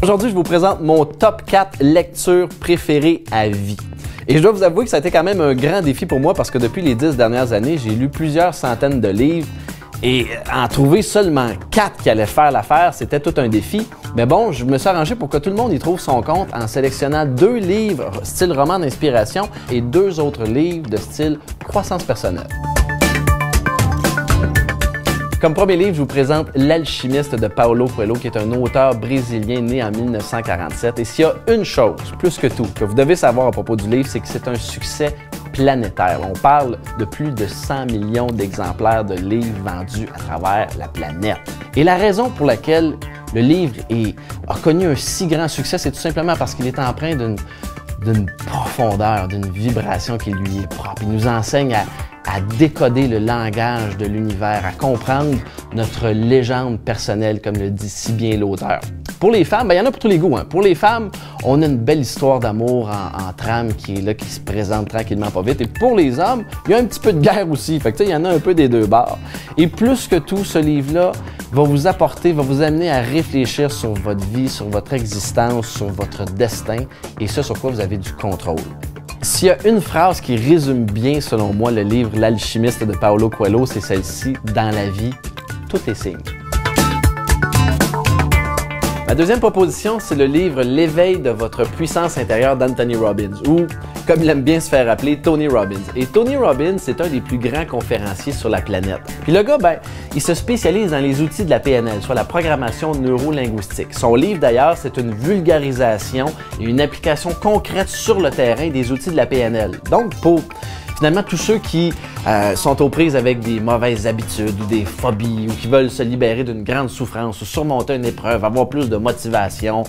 Aujourd'hui, je vous présente mon top 4 lectures préférées à vie. Et je dois vous avouer que ça a été quand même un grand défi pour moi parce que depuis les 10 dernières années, j'ai lu plusieurs centaines de livres et en trouver seulement 4 qui allaient faire l'affaire, c'était tout un défi. Mais bon, je me suis arrangé pour que tout le monde y trouve son compte en sélectionnant 2 livres style roman d'inspiration et 2 autres livres de style croissance personnelle. Comme premier livre, je vous présente L'Alchimiste de Paulo Coelho, qui est un auteur brésilien né en 1947. Et s'il y a une chose, plus que tout, que vous devez savoir à propos du livre, c'est que c'est un succès planétaire. On parle de plus de 100 millions d'exemplaires de livres vendus à travers la planète. Et la raison pour laquelle le livre a connu un si grand succès, c'est tout simplement parce qu'il est empreint d'une profondeur, d'une vibration qui lui est propre. Il nous enseigne à décoder le langage de l'univers, à comprendre notre légende personnelle, comme le dit si bien l'auteur. Pour les femmes, il y en a pour tous les goûts. Pour les femmes, on a une belle histoire d'amour en trame qui est là, qui se présente tranquillement pas vite. Et pour les hommes, il y a un petit peu de guerre aussi. Fait que, il y en a un peu des deux bords. Et plus que tout, ce livre-là va vous apporter, va vous amener à réfléchir sur votre vie, sur votre existence, sur votre destin et ce sur quoi vous avez du contrôle. S'il y a une phrase qui résume bien, selon moi, le livre L'Alchimiste de Paulo Coelho, c'est celle-ci: dans la vie, tout est signe. Ma deuxième proposition, c'est le livre L'éveil de votre puissance intérieure d'Anthony Robbins, ou, comme il aime bien se faire appeler, Tony Robbins. Et Tony Robbins, c'est un des plus grands conférenciers sur la planète. Puis le gars, il se spécialise dans les outils de la PNL, soit la programmation neurolinguistique. Son livre, d'ailleurs, c'est une vulgarisation et une application concrète sur le terrain des outils de la PNL. Donc, pour finalement, tous ceux qui sont aux prises avec des mauvaises habitudes ou des phobies ou qui veulent se libérer d'une grande souffrance ou surmonter une épreuve, avoir plus de motivation,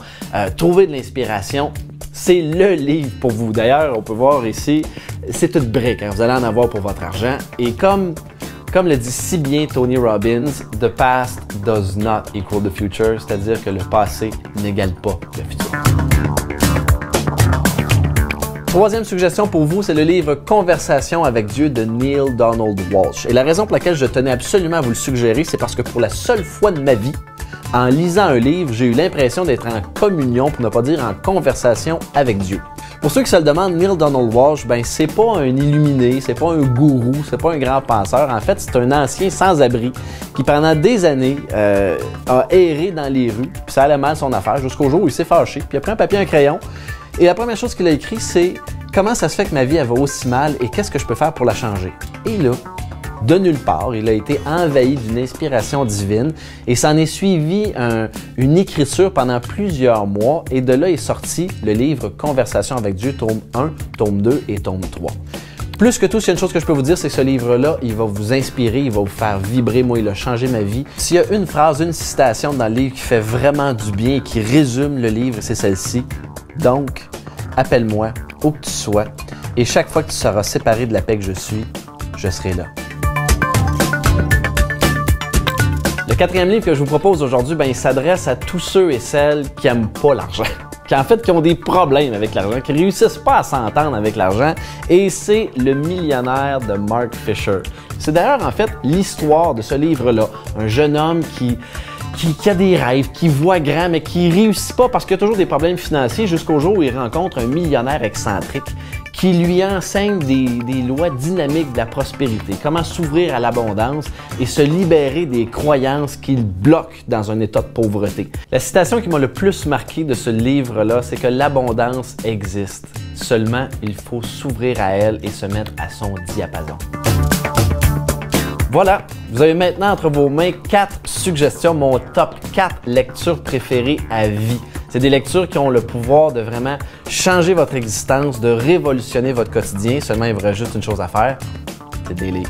trouver de l'inspiration, c'est le livre pour vous. D'ailleurs, on peut voir ici, c'est une brique. Vous allez en avoir pour votre argent. Et comme le dit si bien Tony Robbins, « The past does not equal the future », c'est-à-dire que le passé n'égale pas le futur. Troisième suggestion pour vous, c'est le livre Conversation avec Dieu de Neale Donald Walsch. Et la raison pour laquelle je tenais absolument à vous le suggérer, c'est parce que pour la seule fois de ma vie, en lisant un livre, j'ai eu l'impression d'être en communion, pour ne pas dire en conversation avec Dieu. Pour ceux qui se le demandent, Neale Donald Walsch, c'est pas un illuminé, c'est pas un gourou, c'est pas un grand penseur. En fait, c'est un ancien sans-abri qui, pendant des années, a erré dans les rues, puis ça allait mal son affaire, jusqu'au jour où il s'est fâché, puis il a pris un papier et un crayon. Et la première chose qu'il a écrit, c'est « Comment ça se fait que ma vie elle va aussi mal et qu'est-ce que je peux faire pour la changer? » Et là, de nulle part, il a été envahi d'une inspiration divine et s'en est suivi une écriture pendant plusieurs mois et de là est sorti le livre Conversation avec Dieu, tome 1, tome 2 et tome 3. Plus que tout, s'il y a une chose que je peux vous dire, c'est que ce livre-là, il va vous inspirer, il va vous faire vibrer. Moi, il a changé ma vie. S'il y a une phrase, une citation dans le livre qui fait vraiment du bien et qui résume le livre, c'est celle-ci. Donc, appelle-moi, où que tu sois, et chaque fois que tu seras séparé de la paix que je suis, je serai là. Le quatrième livre que je vous propose aujourd'hui, il s'adresse à tous ceux et celles qui n'aiment pas l'argent, qui ont des problèmes avec l'argent, qui ne réussissent pas à s'entendre avec l'argent, et c'est Le Millionnaire de Mark Fisher. C'est d'ailleurs en fait l'histoire de ce livre-là, un jeune homme qui a des rêves, qui voit grand, mais qui ne réussit pas parce qu'il y a toujours des problèmes financiers jusqu'au jour où il rencontre un millionnaire excentrique qui lui enseigne des lois dynamiques de la prospérité, comment s'ouvrir à l'abondance et se libérer des croyances qui le bloquent dans un état de pauvreté. La citation qui m'a le plus marqué de ce livre-là, c'est que l'abondance existe. Seulement, il faut s'ouvrir à elle et se mettre à son diapason. Voilà, vous avez maintenant entre vos mains 4 suggestions, mon top 4 lectures préférées à vie. C'est des lectures qui ont le pouvoir de vraiment changer votre existence, de révolutionner votre quotidien. Seulement, il vous reste juste une chose à faire, c'est de les lire.